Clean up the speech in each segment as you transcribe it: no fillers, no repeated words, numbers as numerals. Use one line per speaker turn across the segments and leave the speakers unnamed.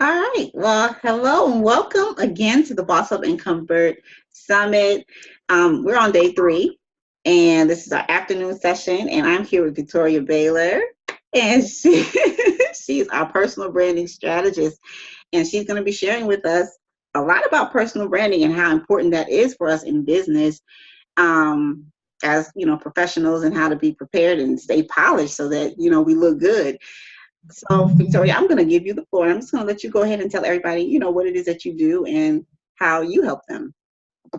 All right. Well, hello and welcome again to the Boss Up and Convert Summit. We're on day 3, and this is our afternoon session. And I'm here with Victoria Baylor, and she's our personal branding strategist, and she's going to be sharing with us a lot about personal branding and how important that is for us in business, um, as professionals, and how to be prepared and stay polished so that we look good. So, Victoria, I'm going to give you the floor. I'm just going to let you go ahead and tell everybody, what it is that you do and how you help them.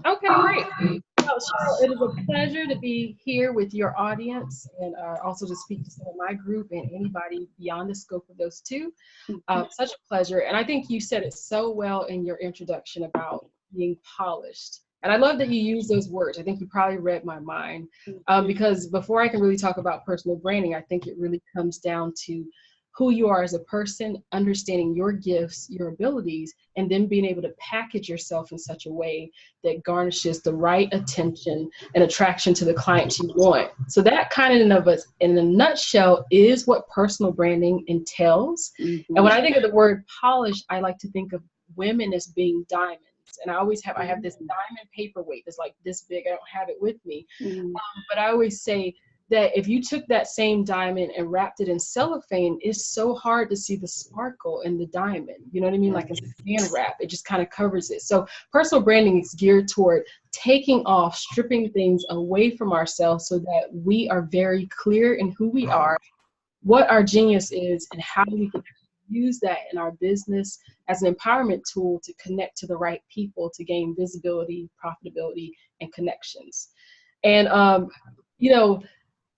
Okay, great. Well, Cheryl, it is a pleasure to be here with your audience and also to speak to some of my group and anybody beyond the scope of those two. Such a pleasure. And I think you said it so well in your introduction about being polished. And I love that you use those words. I think you probably read my mind because before I can really talk about personal branding, I think it really comes down to who you are as a person, understanding your gifts, your abilities, and then being able to package yourself in such a way that garnishes the right attention and attraction to the clients you want. So that kind of in a nutshell is what personal branding entails.
Mm-hmm.
And when I think of the word polished, I like to think of women as being diamonds. And I have this diamond paperweight that's like this big. I don't have it with me. But I always say, that if you took that same diamond and wrapped it in cellophane, it's so hard to see the sparkle in the diamond. You know what I mean? Like a saran wrap, it just kind of covers it. So personal branding is geared toward taking off, stripping things away from ourselves so that we are very clear in who we are, what our genius is, and how we can use that in our business as an empowerment tool to connect to the right people to gain visibility, profitability, and connections. And,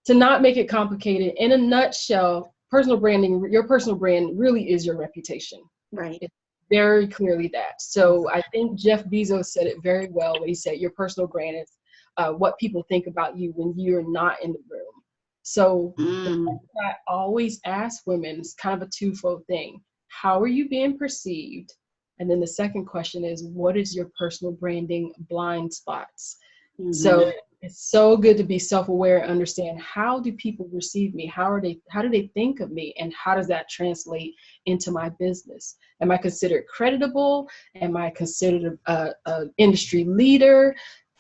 to not make it complicated, in a nutshell, personal branding, your personal brand really is your reputation.
Right.
It's very clearly that. So I think Jeff Bezos said it very well when he said your personal brand is what people think about you when you're not in the room. So I always ask women, it's kind of a twofold thing. How are you being perceived? And then the second question is, what is your personal branding blind spots? So it's so good to be self-aware and understand, how do people receive me? How do they think of me? And how does that translate into my business? Am I considered creditable? Am I considered a industry leader?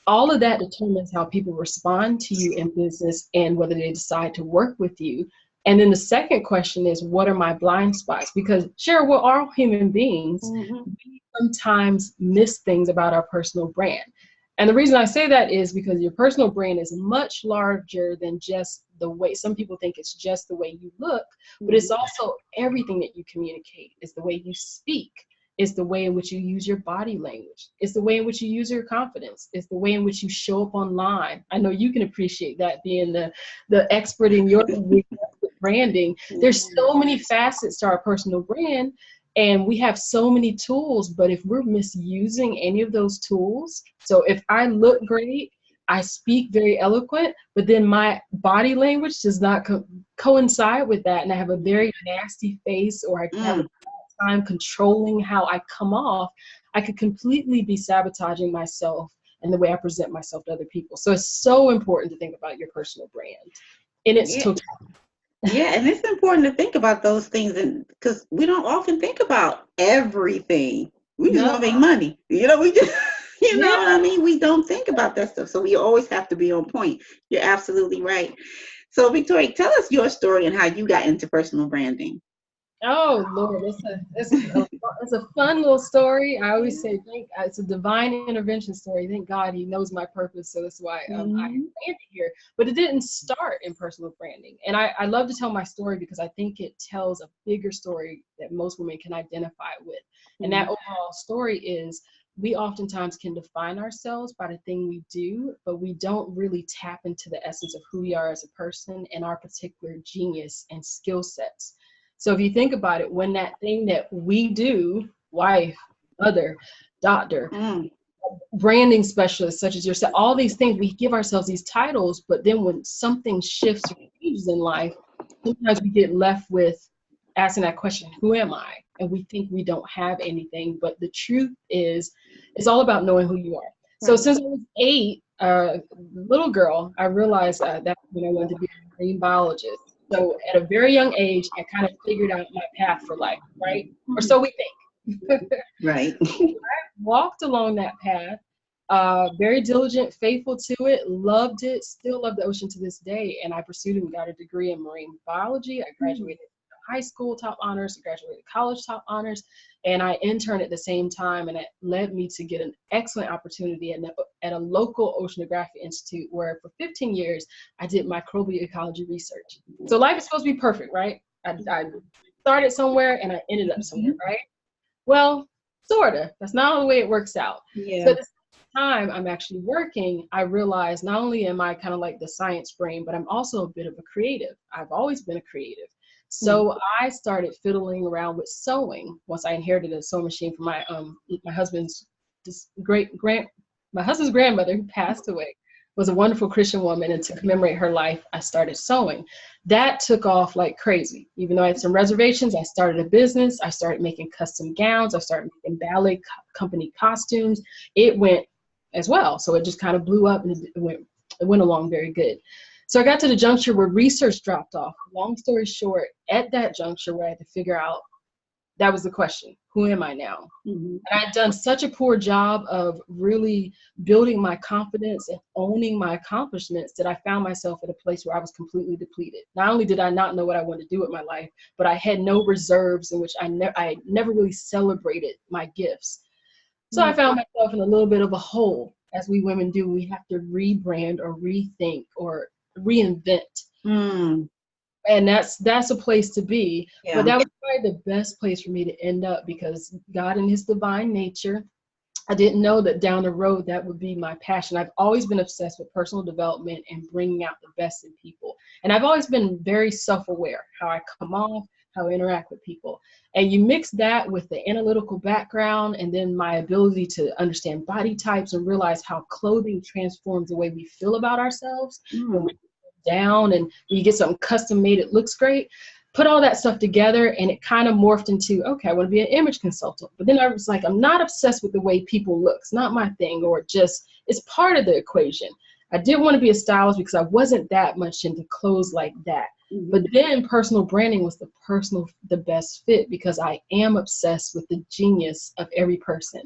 All of that determines how people respond to you in business and whether they decide to work with you. And then the second question is, what are my blind spots? Because Cheryl, we're all human beings. We sometimes miss things about our personal brand. And the reason I say that is because your personal brand is much larger than just the way, some people think it's just the way you look, but it's also everything that you communicate. It's the way you speak. It's the way in which you use your body language. It's the way in which you use your confidence. It's the way in which you show up online. I know you can appreciate that, being the expert in your branding. There's so many facets to our personal brand. And we have so many tools, but if we're misusing any of those tools, so if I look great, I speak very eloquent, but then my body language does not coincide with that, and I have a very nasty face, or I have a time controlling how I come off, I could completely be sabotaging myself and the way I present myself to other people. So it's so important to think about your personal brand in its totality.
Yeah, and it's important to think about those things, and because we don't often think about everything. We just want to make money. We just, what I mean? We don't think about that stuff. So we always have to be on point. You're absolutely right. So Victoria, tell us your story and how you got into personal branding.
Oh Lord, it's a fun little story. I always say, it's a divine intervention story. Thank God He knows my purpose, so that's why I am here. But it didn't start in personal branding, and I love to tell my story because I think it tells a bigger story that most women can identify with. And that overall story is, we oftentimes can define ourselves by the thing we do, but we don't really tap into the essence of who we are as a person and our particular genius and skill sets. So if you think about it, when that thing that we do, wife, mother, doctor, branding specialist, such as yourself, all these things, we give ourselves these titles, but then when something shifts or changes in life, sometimes we get left with asking that question, who am I? And we think we don't have anything, but the truth is, it's all about knowing who you are. So since I was 8, little girl, I realized that when I wanted to be a marine biologist. So at a very young age, I kind of figured out my path for life, right? Or so we think.
Right.
Walked along that path, very diligent, faithful to it, loved it, still love the ocean to this day. And I pursued and got a degree in marine biology. I graduated high school top honors, I graduated college top honors, and I interned at the same time. And it led me to get an excellent opportunity at a local oceanography institute where for 15 years I did microbial ecology research. So life is supposed to be perfect, right? I started somewhere and I ended up somewhere, right? Well, sort of. That's not the way it works out. So
Yeah.
at the same time I'm actually working, I realized not only am I kind of like the science brain, but I'm also a bit of a creative. I've always been a creative. So I started fiddling around with sewing once I inherited a sewing machine from my husband's my husband's grandmother who passed away was a wonderful Christian woman, and to commemorate her life, I started sewing. That took off like crazy. Even though I had some reservations, I started a business. I started making custom gowns. I started making ballet company costumes. It went as well. So it just kind of blew up, and it went along very good. So I got to the juncture where research dropped off. Long story short, at that juncture where I had to figure out, that was the question, who am I now?
Mm-hmm.
And I'd done such a poor job of really building my confidence and owning my accomplishments that I found myself at a place where I was completely depleted. Not only did I not know what I wanted to do with my life, but I had no reserves in which I never really celebrated my gifts. So I found myself in a little bit of a hole. As we women do, we have to rebrand or rethink or reinvent.
Mm.
And that's a place to be.
Yeah.
But that was probably the best place for me to end up, because God in his divine nature, I didn't know that down the road that would be my passion. I've always been obsessed with personal development and bringing out the best in people. And I've always been very self-aware, how I come off, how I interact with people. And you mix that with the analytical background and then my ability to understand body types and realize how clothing transforms the way we feel about ourselves. When we down and you get something custom made, it looks great. Put all that stuff together and it kind of morphed into, okay, I want to be an image consultant. But then I was like, I'm not obsessed with the way people look. It's not my thing, or just, it's part of the equation. I didn't want to be a stylist because I wasn't that much into clothes like that. But then personal branding was the best fit, because I am obsessed with the genius of every person.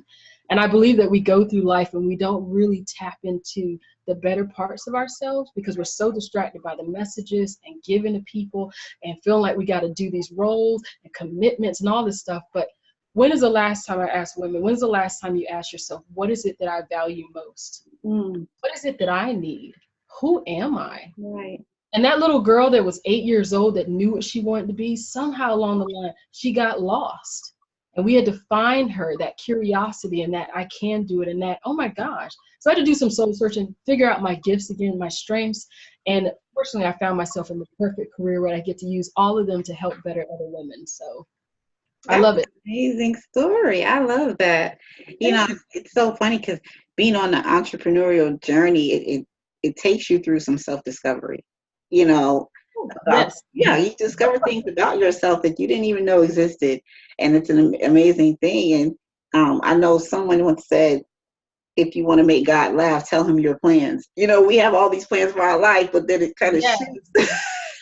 And I believe that we go through life and we don't really tap into the better parts of ourselves because we're so distracted by the messages and giving to people and feeling like we got to do these roles and commitments and all this stuff. But when is the last time, I ask women, when's the last time you ask yourself, what is it that I value most? What is it that I need? Who am I?
Right.
And that little girl that was 8 years old that knew what she wanted to be, somehow along the line, she got lost. And we had to find her, that curiosity and that I can do it, and that, oh my gosh. So I had to do some soul searching, figure out my gifts again, my strengths. And fortunately, I found myself in the perfect career where I get to use all of them to help better other women. So I love it.
Amazing story. I love that. You know, it's so funny because being on the entrepreneurial journey, it takes you through some self-discovery. You know, you discover things about yourself that you didn't even know existed, and it's an amazing thing. And I know someone once said, if you want to make God laugh, tell him your plans. You know, we have all these plans for our life, but then it kind of shoots.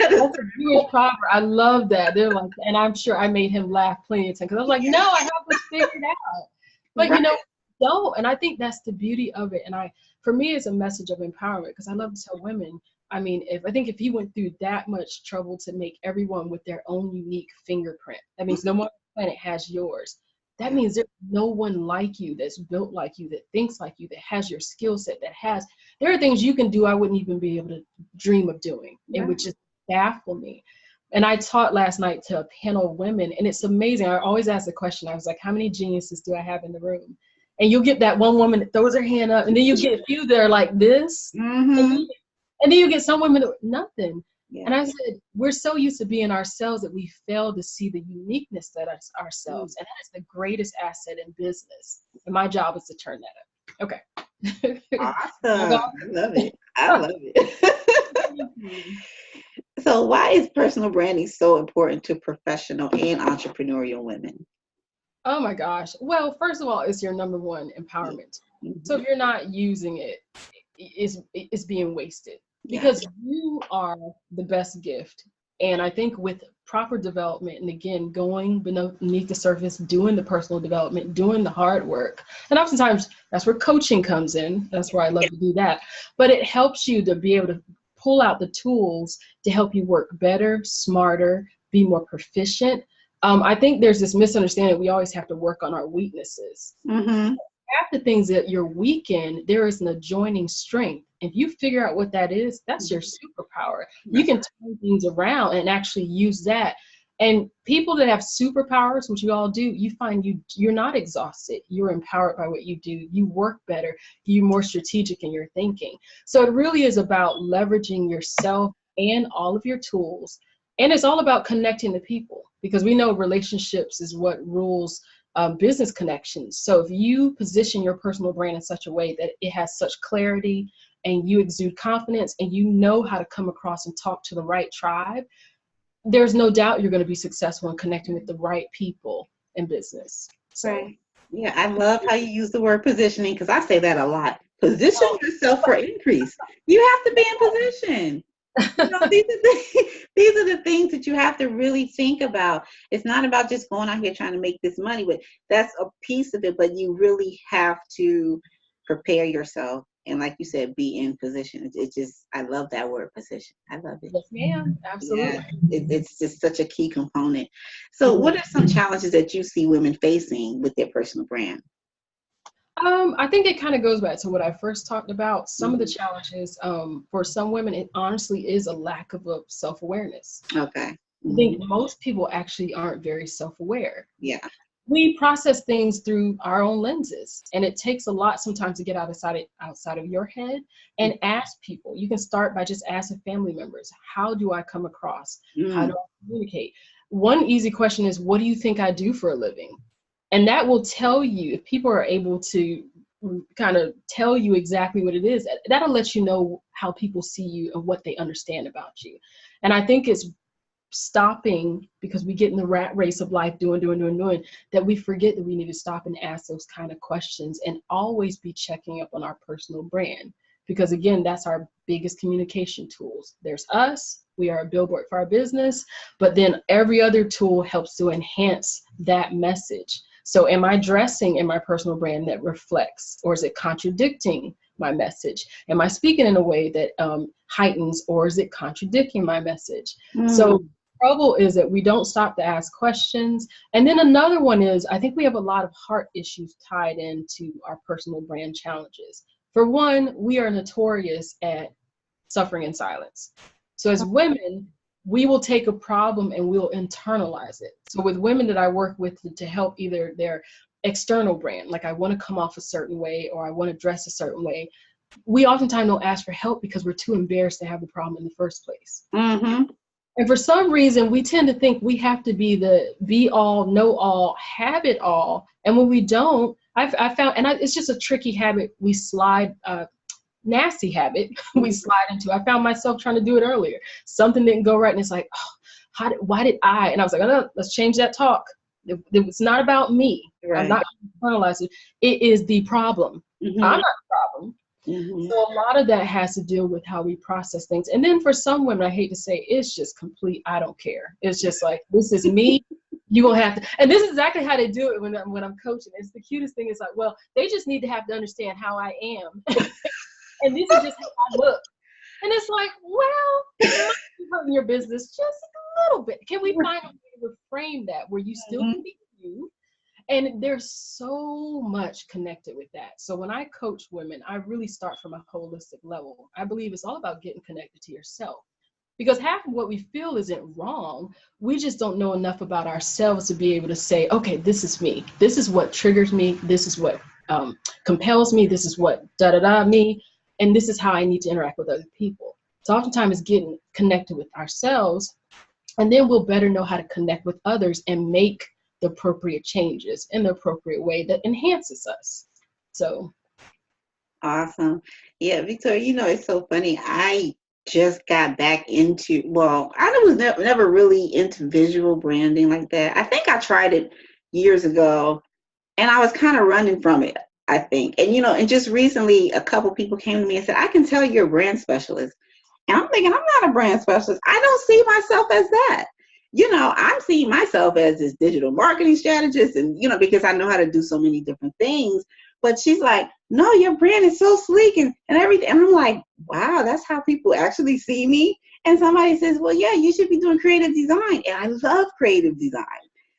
That's a Jewish proverb. I love that. They're like, and I'm sure I made him laugh plenty of times because I was like, no, I have this figured out. But you know, don't. And I think that's the beauty of it. And for me, it's a message of empowerment, because I love to tell women, I mean, if he went through that much trouble to make everyone with their own unique fingerprint, that means no one on the planet has yours. That means there's no one like you, that's built like you, that thinks like you, that has your skill set, there are things you can do I wouldn't even be able to dream of doing. It would just baffle me. And I taught last night to a panel of women, and it's amazing. I always ask the question, I was like, how many geniuses do I have in the room? And you'll get that one woman that throws her hand up, and then you get a few that are like this. And then you get some women that nothing. Yeah. And I said, we're so used to being ourselves that we fail to see the uniqueness that is ourselves. And that is the greatest asset in business. And my job is to turn that up. Okay.
Awesome. I love it. I love it. So why is personal branding so important to professional and entrepreneurial women?
Oh my gosh. Well, first of all, it's your number one empowerment. So if you're not using it, it's being wasted. Because you are the best gift. And I think with proper development, and again, going beneath the surface, doing the personal development, doing the hard work. And oftentimes that's where coaching comes in. That's where I love to do that. But it helps you to be able to pull out the tools to help you work better, smarter, be more proficient. I think there's this misunderstanding we always have to work on our weaknesses.
Mm-hmm.
Half the things that you're weak in, there is an adjoining strength. If you figure out what that is, that's your superpower. You can turn things around and actually use that. And people that have superpowers, which we all do, you find you're not exhausted. You're empowered by what you do. You work better. You're more strategic in your thinking. So it really is about leveraging yourself and all of your tools. And it's all about connecting to people, because we know relationships is what rules business connections. So if you position your personal brand in such a way that it has such clarity and you exude confidence and you know how to come across and talk to the right tribe, there's no doubt you're going to be successful in connecting with the right people in business. So,
right. Yeah, I love how you use the word positioning, because I say that a lot. Position yourself for increase. You have to be in position. You know, these are the things that you have to really think about. It's not about just going out here trying to make this money, but that's a piece of it. But you really have to prepare yourself. And like you said, be in position. It's just, I love that word, position. I love it.
Yes, ma'am. Absolutely.
Yeah, it's just such a key component. So what are some challenges that you see women facing with their personal brand?
I think it kind of goes back to what I first talked about. Some of the challenges for some women, it honestly is a lack of self-awareness.
Okay.
I think most people actually aren't very self-aware.
Yeah.
We process things through our own lenses, and it takes a lot sometimes to get outside of your head and ask people. You can start by just asking family members, how do I come across? How do I communicate? One easy question is, what do you think I do for a living? And that will tell you, if people are able to kind of tell you exactly what it is, that'll let you know how people see you and what they understand about you. And I think it's stopping, because we get in the rat race of life doing, that we forget that we need to stop and ask those kind of questions and always be checking up on our personal brand. Because again, that's our biggest communication tools. There's us, we are a billboard for our business, but then every other tool helps to enhance that message. So am I dressing in my personal brand that reflects, or is it contradicting my message? Am I speaking in a way that heightens, or is it contradicting my message? So the trouble is that we don't stop to ask questions. And then another one is, I think we have a lot of heart issues tied into our personal brand challenges. For one, we are notorious at suffering in silence. So as women, we will take a problem and we'll internalize it. So with women that I work with to help either their external brand, like I want to come off a certain way or I want to dress a certain way, we oftentimes don't ask for help because we're too embarrassed to have the problem in the first place. And for some reason, we tend to think we have to be the be all, know all, have it all. And when we don't, I found, and it's just a tricky habit we slide, nasty habit we slide into. I found myself trying to do it earlier. Something didn't go right, and it's like, oh, why did I? And I was like, oh, no, let's change that talk. It's not about me. Right. I'm not internalizing it. It is the problem. I'm not the problem. So a lot of that has to deal with how we process things. And then for some women, I hate to say, it's just complete, I don't care. It's just like, this is me. You're going to have to, and this is exactly how they do it when I'm coaching. It's the cutest thing. It's like, well, they just need to have to understand how I am. And this is just how I look. And it's like, well, you might be hurting your business just a little bit. Can we find a way to reframe that where you still can be you? And there's so much connected with that. So when I coach women, I really start from a holistic level. I believe it's all about getting connected to yourself. Because half of what we feel isn't wrong. We just don't know enough about ourselves to be able to say, okay, this is me. This is what triggers me. This is what compels me. This is what me. And this is how I need to interact with other people. So oftentimes it's getting connected with ourselves, and then we'll better know how to connect with others and make the appropriate changes in the appropriate way that enhances us. So.
Awesome. Yeah, Victoria, it's so funny. I just got back into, well, I was never really into visual branding like that. I think I tried it years ago and I was kind of running from it, I think. And, and just recently a couple people came to me and said, I can tell you're a brand specialist. And I'm thinking, I'm not a brand specialist. I don't see myself as that. I'm seeing myself as this digital marketing strategist and, because I know how to do so many different things. But she's like, no, your brand is so sleek and everything. And I'm like, wow, that's how people actually see me. And somebody says, well, yeah, you should be doing creative design. And I love creative design.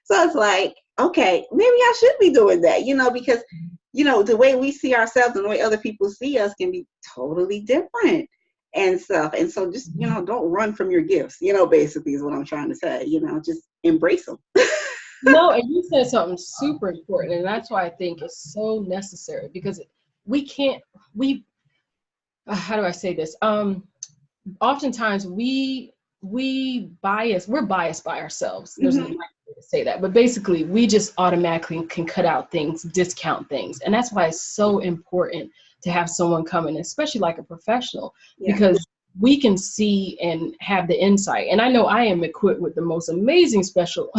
So it's like, okay, maybe I should be doing that, because, the way we see ourselves and the way other people see us can be totally different and stuff. And so just, don't run from your gifts, basically is what I'm trying to say, just embrace them.
No, and you said something super important, and that's why I think it's so necessary, because we can't, how do I say this? Oftentimes we're biased by ourselves. There's no way to say that, but basically we just automatically can cut out things, discount things. And that's why it's so important to have someone come in, especially like a professional, because we can see and have the insight. And I know I am equipped with the most amazing special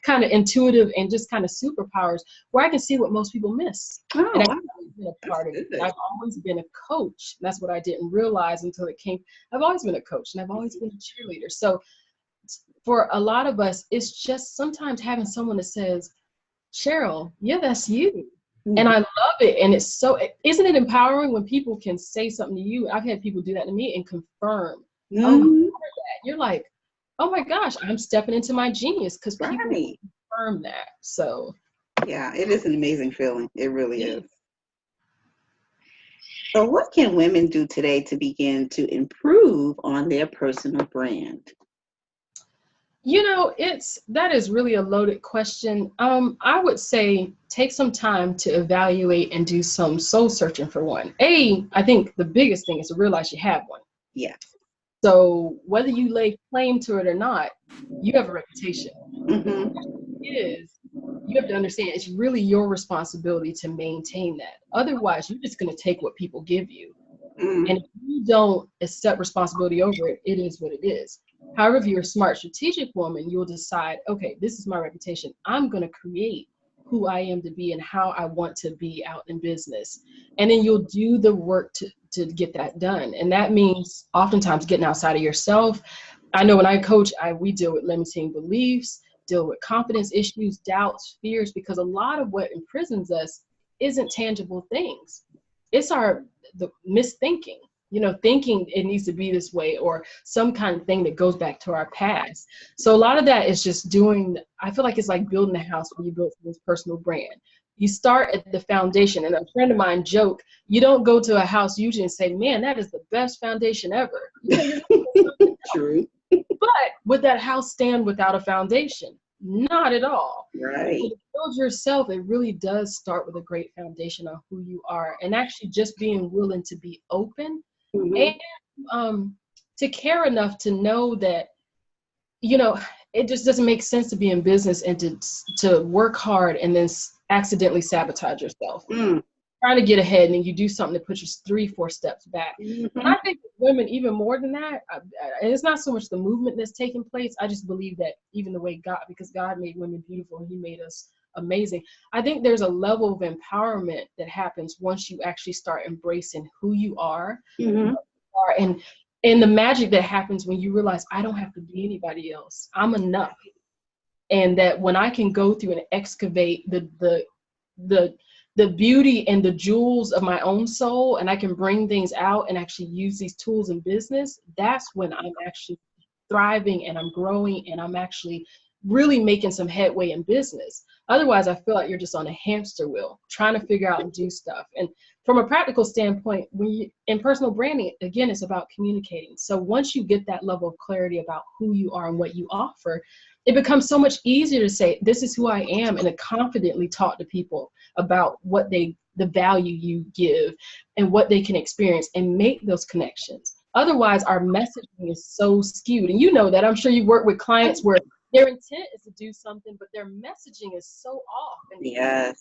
kind of intuitive and just kind of superpowers where I can see what most people miss. And I've always been a part of it. I've always been a coach. That's what I didn't realize until it came. I've always been a coach and I've always been a cheerleader. So for a lot of us, it's just sometimes having someone that says, Cheryl, yeah, that's you. And I love it. And it's so, isn't it empowering when people can say something to you? I've had people do that to me and confirm. Oh, you're like, oh my gosh, I'm stepping into my genius, because people confirm that. So
yeah, it is an amazing feeling. It really is. So what can women do today to begin to improve on their personal brand?
That is really a loaded question. I would say take some time to evaluate and do some soul searching for one. I think the biggest thing is to realize you have one.
Yeah.
So whether you lay claim to it or not, you have a reputation. You have to understand it's really your responsibility to maintain that. Otherwise, you're just going to take what people give you. And if you don't accept responsibility over it, it is what it is. However, if you're a smart, strategic woman, you'll decide, okay, this is my reputation. I'm going to create who I am to be and how I want to be out in business. And then you'll do the work to get that done. And that means oftentimes getting outside of yourself. I know when I coach, we deal with limiting beliefs, deal with confidence issues, doubts, fears, because a lot of what imprisons us isn't tangible things. It's the misthinking. Thinking it needs to be this way, or some kind of thing that goes back to our past. So a lot of that is just I feel like it's like building a house when you build this personal brand. You start at the foundation, and a friend of mine joked, you don't go to a house usually and say, man, that is the best foundation ever.
True.
But would that house stand without a foundation? Not at all.
Right.
So to build yourself, it really does start with a great foundation on who you are, and actually just being willing to be open and to care enough to know that, it just doesn't make sense to be in business and to work hard and then accidentally sabotage yourself. Trying to get ahead, and then you do something that puts you 3-4 steps back. And I think women, even more than that, and it's not so much the movement that's taking place. I just believe that even the way because God made women beautiful and he made us amazing. I think there's a level of empowerment that happens once you actually start embracing who you are, and the magic that happens when you realize I don't have to be anybody else. I'm enough. And that when I can go through and excavate the beauty and the jewels of my own soul, and I can bring things out and actually use these tools in business, that's when I'm actually thriving and I'm growing and I'm actually really making some headway in business. Otherwise, I feel like you're just on a hamster wheel trying to figure out and do stuff. And from a practical standpoint, in personal branding, again, it's about communicating. So once you get that level of clarity about who you are and what you offer, it becomes so much easier to say, this is who I am, and to confidently talk to people about the value you give and what they can experience and make those connections. Otherwise, our messaging is so skewed. And you know that. I'm sure you work with clients where their intent is to do something, but their messaging is so off.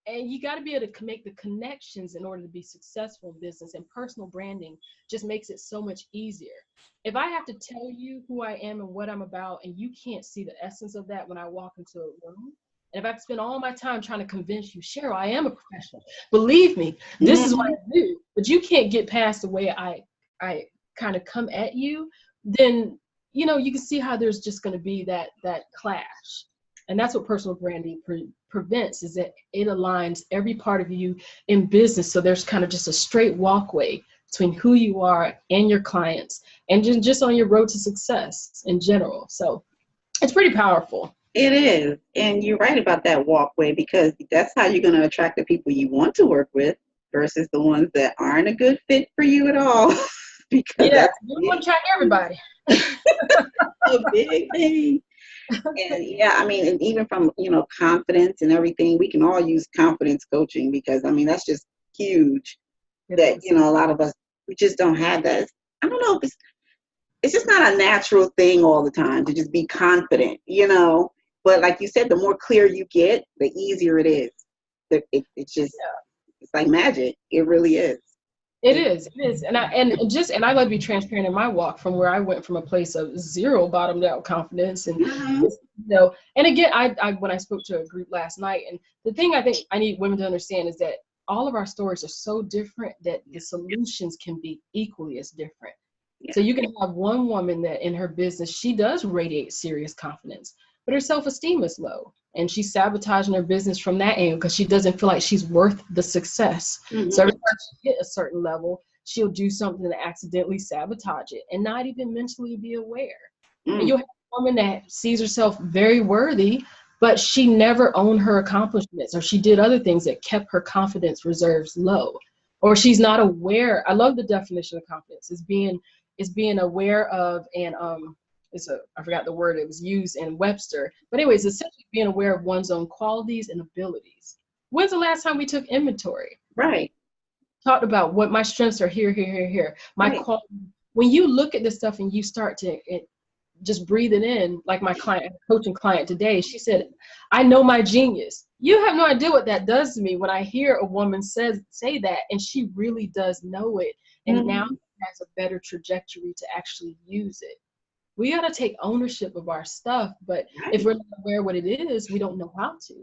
And you got to be able to make the connections in order to be successful in business. And personal branding just makes it so much easier. If I have to tell you who I am and what I'm about, and you can't see the essence of that when I walk into a room, and if I have to spend all my time trying to convince you, Cheryl, I am a professional. Believe me, this is what I do. But you can't get past the way I kind of come at you, then you know, you can see how there's just going to be that clash. And that's what personal branding prevents, is that it aligns every part of you in business. So there's kind of just a straight walkway between who you are and your clients, and just on your road to success in general. So it's pretty powerful.
It is. And you're right about that walkway, because that's how you're going to attract the people you want to work with versus the ones that aren't a good fit for you at all. Because
yeah, you want to attract everybody.
a big thing. And yeah, I mean, and even from, you know, confidence and everything, we can all use confidence coaching, because I mean, that's just huge. That, you know, a lot of us, we just don't have that. I don't know if it's just not a natural thing all the time to just be confident, you know. But like you said, the more clear you get, the easier it is. It's just, it's like magic. It really is.
It is. And I like to be transparent in my walk, from where I went from a place of zero bottomed out confidence. And, you know, and again, I when I spoke to a group last night, and the thing I think I need women to understand is that all of our stories are so different that the solutions can be equally as different. So you can have one woman that in her business, she does radiate serious confidence, but her self-esteem is low, and she's sabotaging her business from that angle because she doesn't feel like she's worth the success. So every time she hit a certain level, she'll do something to accidentally sabotage it and not even mentally be aware. And you'll have a woman that sees herself very worthy, but she never owned her accomplishments, or she did other things that kept her confidence reserves low, or she's not aware. I love the definition of confidence is being aware of, and I forgot the word it was used in Webster, but anyways, essentially being aware of one's own qualities and abilities. When's the last time we took inventory?
Right.
Talked about what my strengths are here. My quality. When you look at this stuff and you start to just breathe it in, like my coaching client today, she said, I know my genius. You have no idea what that does to me when I hear a woman say that, and she really does know it. And now has a better trajectory to actually use it. We got to take ownership of our stuff, but if we're not aware what it is, we don't know how to.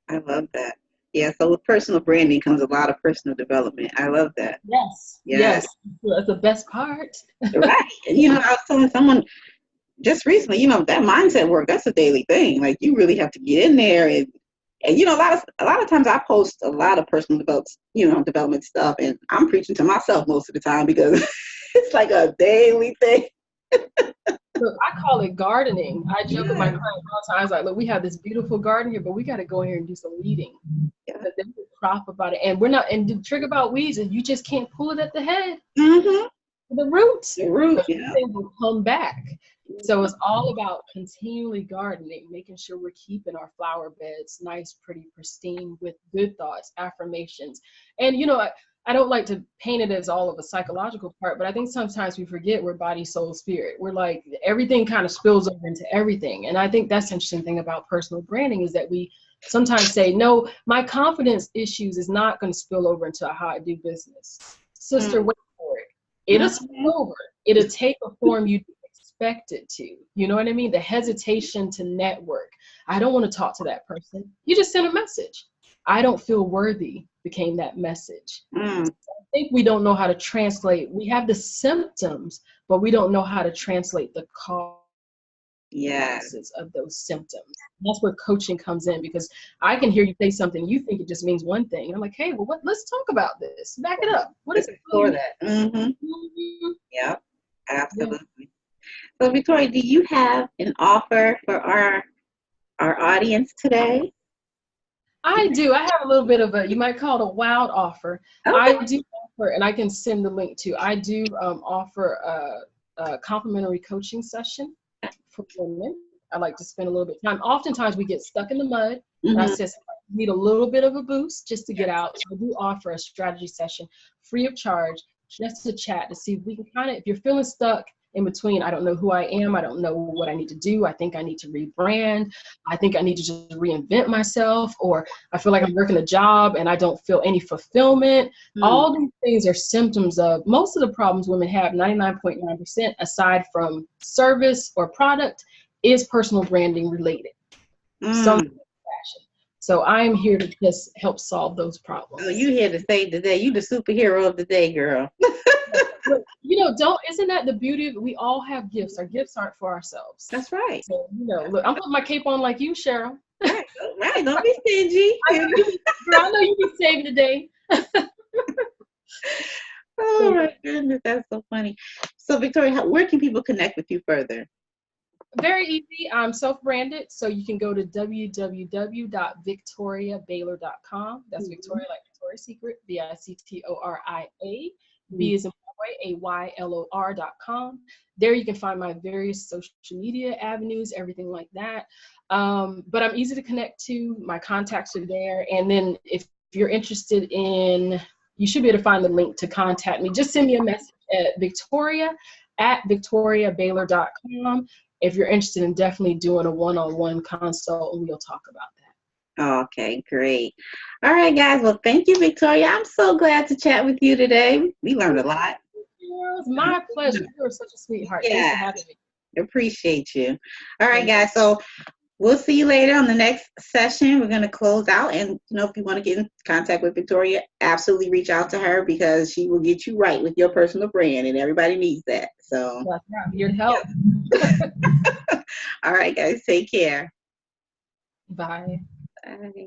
I love that. Yeah, so with personal branding comes a lot of personal development. I love that.
Yes. That's the best part.
Right. And, you know, I was telling someone just recently, you know, that mindset work, that's a daily thing. Like, you really have to get in there, and you know, a lot of times I post a lot of personal development stuff, and I'm preaching to myself most of the time, because it's like a daily thing.
Look, I call it gardening. I joke with my clients all the time. I was like, look, we have this beautiful garden here, but we got to go in here and do some weeding. But then we crop about it. And and the trick about weeds is you just can't pull it at the head. The roots. Things will come back. So it's all about continually gardening, making sure we're keeping our flower beds nice, pretty, pristine, with good thoughts, affirmations. And, you know, I don't like to paint it as all of a psychological part, but I think sometimes we forget we're body, soul, spirit. We're like, everything kind of spills over into everything. And I think that's the interesting thing about personal branding, is that we sometimes say, no, my confidence issues is not going to spill over into how I do business. Sister, wait for it. It'll spill over. It'll take a form you expect it to. You know what I mean? The hesitation to network. I don't want to talk to that person. You just send a message. I don't feel worthy became that message. So I think we don't know how to translate. We have the symptoms, but we don't know how to translate the causes of those symptoms. That's where coaching comes in, because I can hear you say something, you think it just means one thing. And I'm like, hey, well, let's talk about this. Back it up. What is it
for that? Yeah, absolutely. Yeah. So, Victoria, do you have an offer for our audience today?
I do. I have a little bit of you might call it a wild offer. Okay. I do offer, and I can send the link to, I do offer a complimentary coaching session for women. I like to spend a little bit of time. Oftentimes we get stuck in the mud. I said, need a little bit of a boost just to get out. So I do offer a strategy session free of charge, just to chat, to see if we can kind of, if you're feeling stuck in between, I don't know who I am, I don't know what I need to do, I think I need to rebrand, I think I need to just reinvent myself, or I feel like I'm working a job and I don't feel any fulfillment. All these things are symptoms of most of the problems women have. 99.9%, aside from service or product, is personal branding related. So I'm here to just help solve those problems.
Oh, you here to save the day. You the superhero of the day, girl.
isn't that the beauty of it? We all have gifts. Our gifts aren't for ourselves.
That's right.
So, look, I'm putting my cape on like you, Cheryl.
Right, right. Don't be stingy.
I know you can save the day.
Oh my goodness, that's so funny. So Victoria, where can people connect with you further?
Very easy. I'm self-branded, so you can go to www.victoriabaylor.com. That's Victoria, like Victoria's Secret, Victoria, B is in boy, AYLOR.com. There you can find my various social media avenues, everything like that. But I'm easy to connect to. My contacts are there. And then if you're interested in, you should be able to find the link to contact me. Just send me a message at victoriabaylor.com. If you're interested in definitely doing a one-on-one consult, and we'll talk about that.
Okay, great. All right, guys. Well, thank you, Victoria. I'm so glad to chat with you today. We learned a lot.
It's my pleasure. You are such a sweetheart.
Yeah.
Thanks for having me.
Appreciate you. All right, guys. So we'll see you later on the next session. We're going to close out. And, if you want to get in contact with Victoria, absolutely reach out to her because she will get you right with your personal brand. And everybody needs that. So
that's right. I'm here to help.
All right, guys. Take care.
Bye.
Bye.